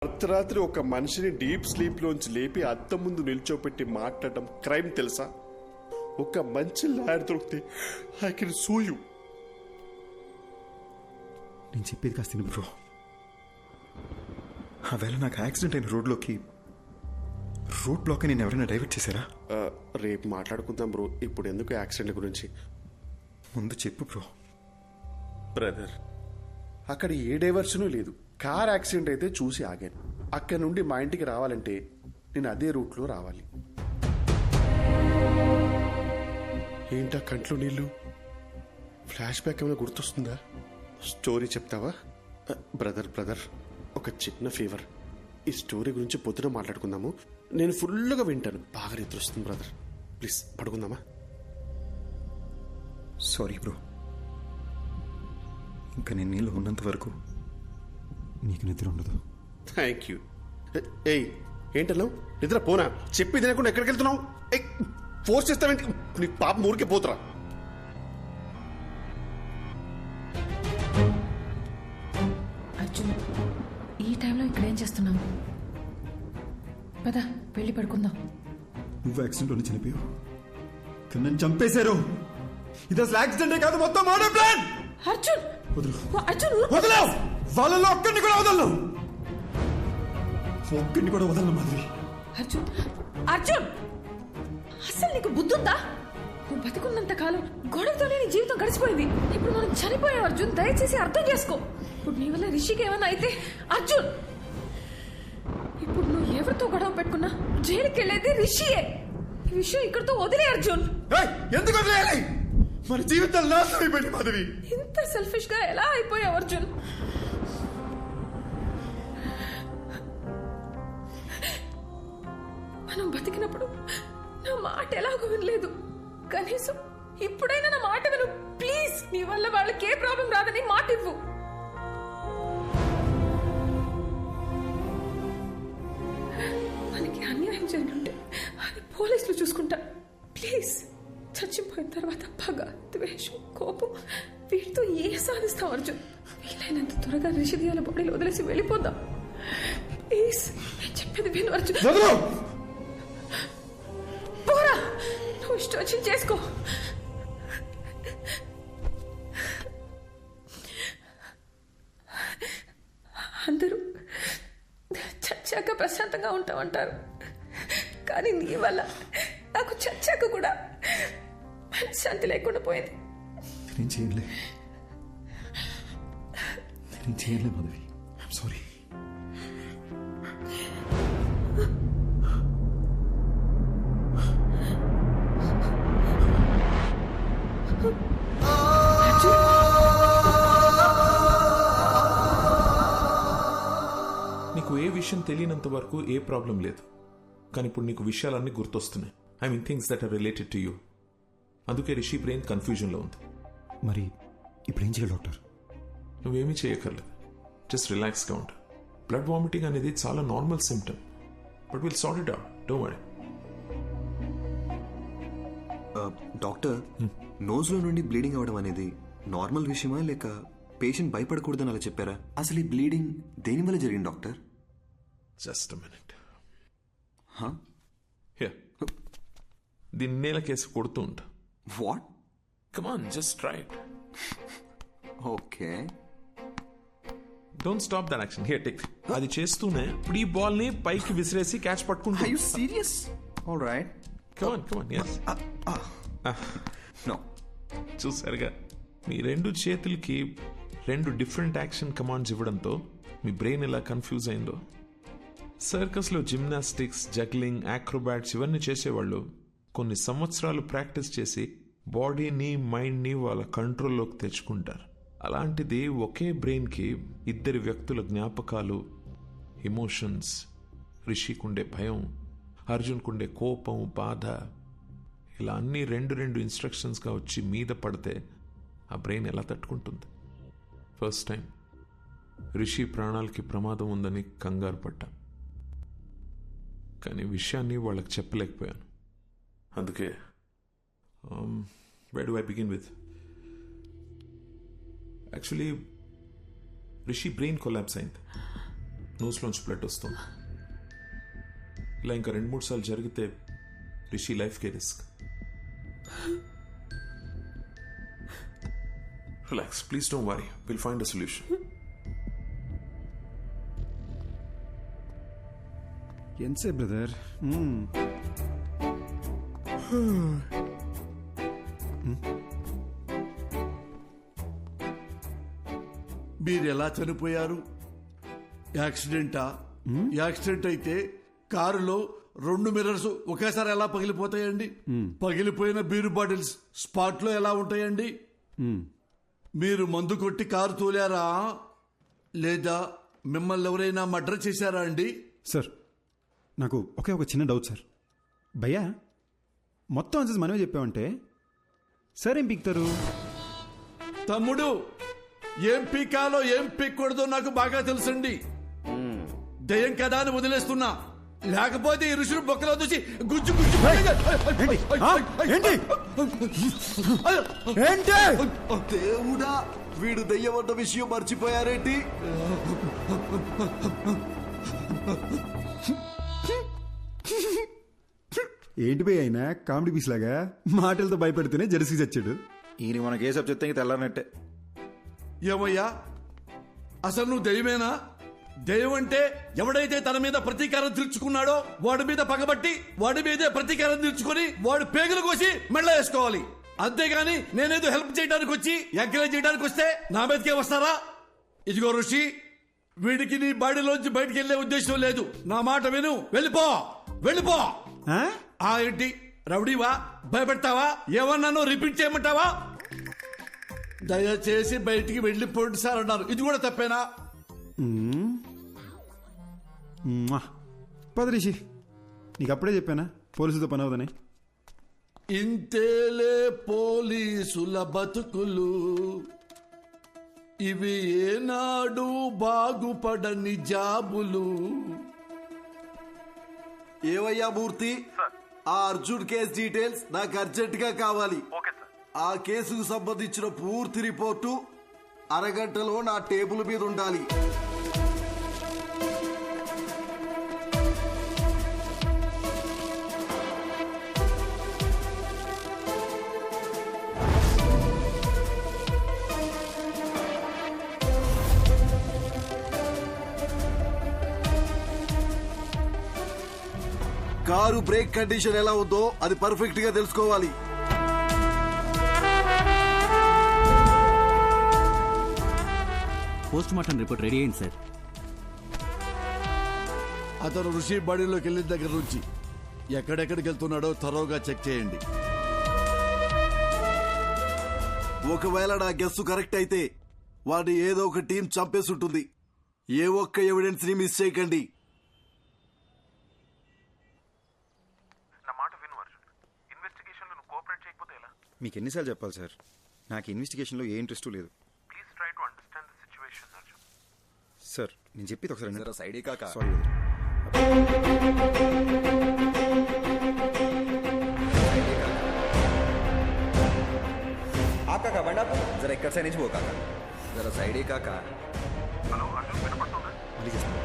అర్ధరాత్రి ఒక మనిషిని డీప్ స్లీప్ లోంచి లేపి అద్దం ముందు నిల్చోపెట్టి మాట్లాడటం క్రైమ్ తెలుసా? ఒక మంచి లాయర్ దొరికితే ఐ కెన్ సూ యూ. నేను చెప్పేది కాస్త తిను బ్రో. ఆవేళ నాకు యాక్సిడెంట్ అయిన రోడ్ బ్లాక్ నేను ఎవరైనా డైవర్ట్ చేశారా? రేపు మాట్లాడుకుందాం బ్రో, ఇప్పుడు ఎందుకు యాక్సిడెంట్ గురించి? ముందు చెప్పు బ్రో. బ్రదర్, అక్కడ ఏ డైవర్షను లేదు. కార్ యాక్సిడెంట్ అయితే చూసి ఆగాను. అక్కడి నుండి మా ఇంటికి రావాలంటే నేను అదే రూట్లో రావాలి. ఏంటా కంట్లో నీళ్ళు? ఫ్లాష్ బ్యాక్ ఏమైనా గుర్తొస్తుందా? స్టోరీ చెప్తావా? బ్రదర్ ఒక చిన్న ఫీవర్. ఈ స్టోరీ గురించి పొద్దున మాట్లాడుకుందాము. నేను ఫుల్గా వింటాను. బాగా నిద్ర వస్తుంది బ్రదర్. ప్లీజ్ పడుకుందామా? సారీ బ్రో, ఇంకా నేను నీళ్ళు ఉన్నంత వరకు నీకు నిద్ర ఉండదు. Thank you. ఏయ్, ఏంటన్నావు? నిద్ర పోనా? చెప్పి తినకుండా ఎక్కడికి వెళ్తున్నావు? ఫోర్స్ చేస్తావేంటి? నీ పాపం ఊరికే పోతురా. అర్జున్, ఈ టైంలో ఇక్కడ ఏం చేస్తున్నావు? పద వెళ్ళి పడుకుందాం. నువ్వు యాక్సిడెంట్లోనే చనిపోయావు, కానీ నన్ను చంపేశారు. ఇది అసలు యాక్సిడెంటే కాదు, మొత్తం మర్డర్ ప్లాన్. అర్జున్ అర్జున్ వదలవు. వాళ్ళలో ఒక్కడిని కూడా వదలను మాధవి. అర్జున్, అసలు నీకు బుద్ధుందా? నువ్వు బతికున్నంత కాలం గొడవతోనే నీ జీవితం గడిచిపోయింది. ఇప్పుడు మనం చనిపోయాం అర్జున్, దయచేసి అర్థం చేసుకో. ఇప్పుడు నీ వల్ల రిషికి ఏమైనా అయితే అర్జున్, ఇప్పుడు నువ్వు ఎవరితో గొడవ పెట్టుకున్నా జైలుకి వెళ్ళేది రిషియే. ఈ విషయం ఇక్కడితో వదిలే అర్జున్. ఎందుకు వదిలేయాలి? మన జీవితాలు నాశనం అయిపోయింది మాధవి. ఇంత సెల్ఫిష్ గా ఎలా అయిపోయావు అర్జున్? మనం బతికినప్పుడు నా మాట ఎలాగో వినలేదు. కనీసం ఇప్పుడైనా నా మాట విను ప్లీజ్. నీ వల్ల వాళ్ళకి ఏ ప్రాబ్లం రాదని మాట ఇవ్వు. మనకి అన్యాయం జరిగింటే అది పోలీసులు చూసుకుంటా. ప్లీజ్, చచ్చిపోయిన తర్వాత పగ, ద్వేషం, కోపం వీటితో ఏ సాధిస్తాం అర్జున్? వీలైనంత త్వరగా రిషిదియాల బాడీలో వదిలేసి వెళ్ళిపోదాం ప్లీజ్. నేను చెప్పేది విను అర్జున్. పోరా, నువ్వు ఇష్టం వచ్చింది చేసుకో. అందరూ చచ్చాక ప్రశాంతంగా ఉంటామంటారు, కానీ నీ వల్ల నాకు చచ్చాక కూడా మనశ్శాంతి లేకుండా పోయింది. నేను చేయలే మాధవి. I'm sorry. నీకు ఏ విషయం తెలియనంత వరకు ఏ ప్రాబ్లం లేదు, కానీ ఇప్పుడు నీకు విషయాలన్నీ గుర్తొస్తున్నాయి. I mean things that are related to you. అందుకే రిషి బ్రెయిన్ కన్ఫ్యూజన్లో ఉంది. మరి ఇప్పుడు ఏం చేయాలి డాక్టర్? నువ్వేమీ చేయక్కర్లేదు, జస్ట్ రిలాక్స్గా ఉండు. బ్లడ్ వామిటింగ్ అనేది చాలా normal symptom, but will sort it out, don't worry. Doctor, నోజ్లో నుండి బ్లీడింగ్ అవడం అనేది నార్మల్ విషయమా, లేక పేషెంట్ భయపడకూడదని అలా చెప్పారా? అసలు ఈ బ్లీడింగ్ దేని వల్ల జరిగింది డాక్టర్? Just minute. దీన్ని నేల కేసు కొడుతూ ఉంటా. What? Come on, just try it. Okay, don't stop that action. Here take. అది చేస్తూనే ఇప్పుడు ఈ బాల్ ని పైకి విసిరేసి క్యాచ్ పట్టుకుంటా. Are you serious? Alright, come on come on. yes. No. చూసారుగా, మీ రెండు చేతులకి రెండు డిఫరెంట్ యాక్షన్ కమాండ్స్ ఇవ్వడంతో మీ బ్రెయిన్ ఎలా కన్ఫ్యూజ్ అయిందో. సర్కస్లో జిమ్నాస్టిక్స్, జగ్లింగ్, యాక్రోబాట్స్ ఇవన్నీ చేసేవాళ్ళు కొన్ని సంవత్సరాలు ప్రాక్టీస్ చేసి బాడీని, మైండ్ని వాళ్ళ కంట్రోల్లోకి తెచ్చుకుంటారు. అలాంటిది ఒకే బ్రెయిన్కి ఇద్దరి వ్యక్తుల జ్ఞాపకాలు, ఎమోషన్స్, రిషికుండే భయం, అర్జున్కుండే కోపం, బాధ, ఇలా అన్నీ రెండు ఇన్స్ట్రక్షన్స్గా వచ్చి మీద పడితే ఆ బ్రెయిన్ ఎలా తట్టుకుంటుంది? ఫస్ట్ టైం రిషి ప్రాణాలకి ప్రమాదం ఉందని కంగారు పడ్డా, కానీ విషయాన్ని వాళ్ళకి చెప్పలేకపోయాను. అందుకే where do I begin with? Actually, Rishi brain collapse అయింది. నోస్లోంచి బ్లడ్ వస్తుంది. ఇలా ఇంకా 2-3 సార్లు జరిగితే రిషి లైఫ్కే risk. Relax, please don't worry, will find a solution. ఎంతసేపు బ్రదర్? మీరు ఎలా చనిపోయారు? యాక్సిడెంటా? యాక్సిడెంట్ అయితే కారులో 2 మిర్రర్స్ ఒకేసారి ఎలా పగిలిపోతాయండి? పగిలిపోయిన బీరు బాటిల్స్ స్పాట్ లో ఎలా ఉంటాయండి? మీరు మందు కొట్టి కారు తోలారా లేదా మిమ్మల్ని ఎవరైనా మర్డర్ చేశారా అండి? సార్, నాకు ఒక చిన్న డౌట్ సార్. భయ్యా, మొత్తం ఆన్సర్స్ మనమే చెప్పామంటే సార్ ఏం పీక్తారు? తమ్ముడు, ఏం పీకాలో ఏం పీక్కూడదో నాకు బాగా తెలుసండి. దయ్యం కదా అని వదిలేస్తున్నా, లేకపోతే ఈ ఋషులు బొక్కలో చూసి గుజ్జు గుజ్జు. దేవుడా, వీడు దయ్యమన్న విషయం మర్చిపోయారేంటి? ఏంటి భయ్య అయినా కామెడీ పీస్ లాగా మాటలతో భయపెడితేనే జెర్సీ చచ్చాడు. ఈయన మనకి ఏ సబ్జెక్ట్ ఇంక తెల్లారనట్టే. ఏమయ్యా, అసలు నువ్వు దయ్యమేనా? దయ్యం అంటే ఎవడైతే తన మీద ప్రతీకారం తీర్చుకున్నాడో వాడి మీద పగబట్టి వాడి మీదే ప్రతీకారం తీర్చుకొని వాడు పేగులు కోసి మెళ్ళ వేసుకోవాలి. అంతేగాని నేనేదో హెల్ప్ చేయడానికి వచ్చి ఎంకరేజ్ చేయడానికి వస్తే నా మీదకే వస్తారా? ఇదిగో ఋషి, వీడికి నీ బాడీలోంచి బయటికి వెళ్లే ఉద్దేశం లేదు. నా మాట విను, వెళ్ళిపో వెళ్ళిపో. ఏంటి రౌడీవా? భయపెడతావా? ఏమన్నానో రిపీట్ చేయమంటావా? దయచేసి బయటికి వెళ్ళిపోండి సార్ అన్నారు. ఇది కూడా తప్పేనా? పద రిషి, నీకు అప్పుడే చెప్పానా పోలీసులతో పని అవుదని. ఇంతేలే పోలీసుల బతుకులు, ఇవి ఏనాడు బాగుపడని జాబులు. ఏవయ్యా మూర్తి, ఆ అర్జున్ కేసు డీటెయిల్స్ నాకు అర్జెంట్ గా కావాలి. ఆ కేసుకు సంబంధించిన పూర్తి రిపోర్టు అరగంటలో నా టేబుల్ మీద ఉండాలి. కారు బ్రేక్ కండిషన్ ఎలా ఉందో అది పర్ఫెక్ట్ గా తెలుసుకోవాలి. పోస్ట్ మార్టం రిపోర్ట్ రెడీ అయింది సార్. అతను ఋషి బాడీలోకి వెళ్ళిన దగ్గర నుంచి ఎక్కడెక్కడికి వెళ్తున్నాడో త్వరగా చెక్ చేయండి. ఒకవేళ నా గెస్సు కరెక్ట్ అయితే వాడిని ఏదో ఒక టీం చంపేసి ఉంటుంది. ఏ ఒక్క ఎవిడెన్స్ ని మిస్ చేయకండి. మీకు ఎన్నిసార్లు చెప్పాలి సార్, నాకు ఇన్వెస్టిగేషన్లో ఏ ఇంట్రెస్ట్ లేదు. సార్ నేను చెప్పేది ఒకసారి సైడే కాక సారీ. కాకా బండా జర ఎక్కడ సైడ్ నుంచి పో కాకా, జర సైడే కాకా. మళ్ళీ చేస్తాను.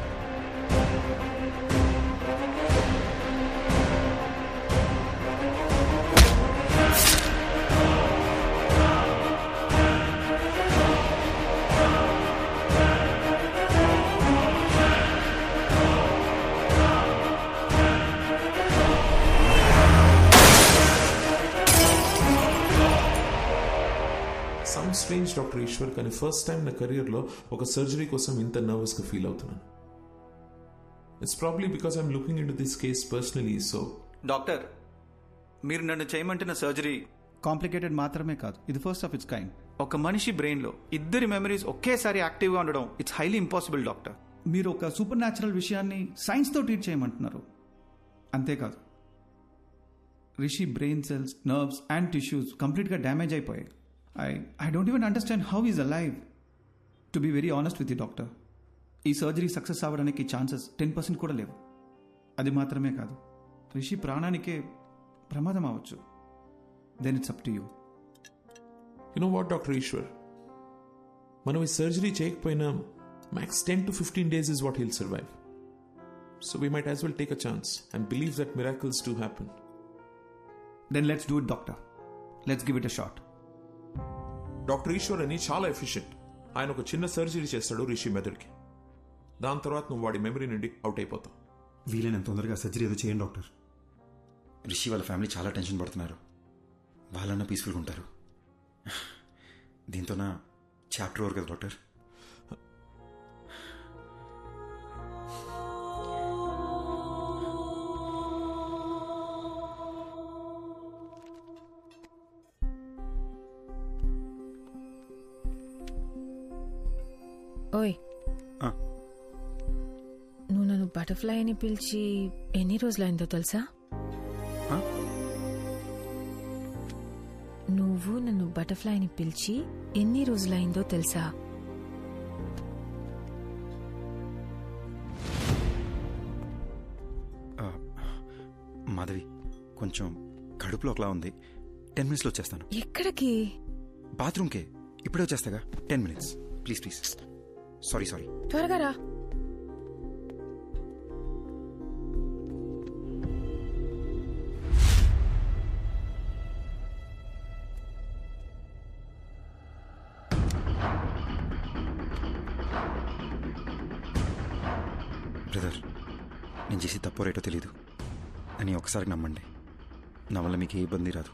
సమ్ స్ట్రేంజ్ డాక్టర్ ఈశ్వర్, కానీ ఫస్ట్ టైం నా కెరియర్లో ఒక సర్జరీ కోసం ఇంత నర్వస్గా ఫీల్ అవుతున్నాను. It's probably because I'm looking in to this case personally. So doctor, మీరు నన్ను చేయమంటున్న సర్జరీ కాంప్లికేటెడ్ మాత్రమే కాదు, ఇది ఫస్ట్ ఆఫ్ ఇట్స్ కైండ్. ఒక మనిషి బ్రెయిన్లో ఇద్దరి మెమరీస్ ఒకేసారి యాక్టివ్గా ఉండడం ఇట్స్ హైలీ ఇంపాసిబుల్ డాక్టర్. మీరు ఒక సూపర్ న్యాచురల్ విషయాన్ని సైన్స్తో ట్రీట్ చేయమంటున్నారు. అంతేకాదు, Rishi brain cells, nerves and tissues కంప్లీట్గా డ్యామేజ్ అయిపోయాయి. I don't even understand how he's alive. To be very honest with you, doctor, ఈ సర్జరీ సక్సెస్ అవ్వడానికి ఛాన్సెస్ 10% కూడా లేవు. అది మాత్రమే కాదు, రిషి ప్రాణానికే ప్రమాదం అవ్వచ్చు. Then it's up to you. You know what doctor Eshwar, మనం ఈ సర్జరీ చేయకపోయినా Max 10 to 15 days is what he'll survive. So we might as well take a chance and believe that miracles do happen. Then let's do it, doctor. Let's give it a shot. Doctor Eshwar అని చాలా efficient. ఆయన ఒక చిన్న surgery చేస్తాడు రిషి మెదడుకి. దాని తర్వాత నువ్వు వాడి మెమరీ నుండి అవుట్ అయిపోతావు. వీలైనంత తొందరగా సర్జరీ ఏదో చేయండి డాక్టర్. రిషి వాళ్ళ ఫ్యామిలీ చాలా టెన్షన్ పడుతున్నారు. వాళ్ళన్నా పీస్ఫుల్గా ఉంటారు. దీంతో నా చాప్టర్ ఓవర్ కదా డాక్టర్. ఓయ్, నువ్వు నన్ను బటర్ఫ్లై అని పిలిచి ఎన్ని రోజులైందో తెలుసా? నువ్వు నన్ను బటర్ఫ్లై అని పిలిచి ఎన్ని రోజులైందో తెలుసా? మాధవి, కొంచెం కడుపులో ఒకలా ఉంది. 10 minutesలో వచ్చేస్తాను. ఎక్కడికి? బాత్రూమ్కే. ఇప్పుడే వచ్చేస్తాగా. 10 minutes ప్లీజ్ ప్లీజ్. సారీ. త్వరగా రా. బ్రదర్, నేను చేసి తప్పో రేటో తెలీదు అని ఒకసారి నమ్మండి. నా వల్ల మీకు ఏ ఇబ్బంది రాదు.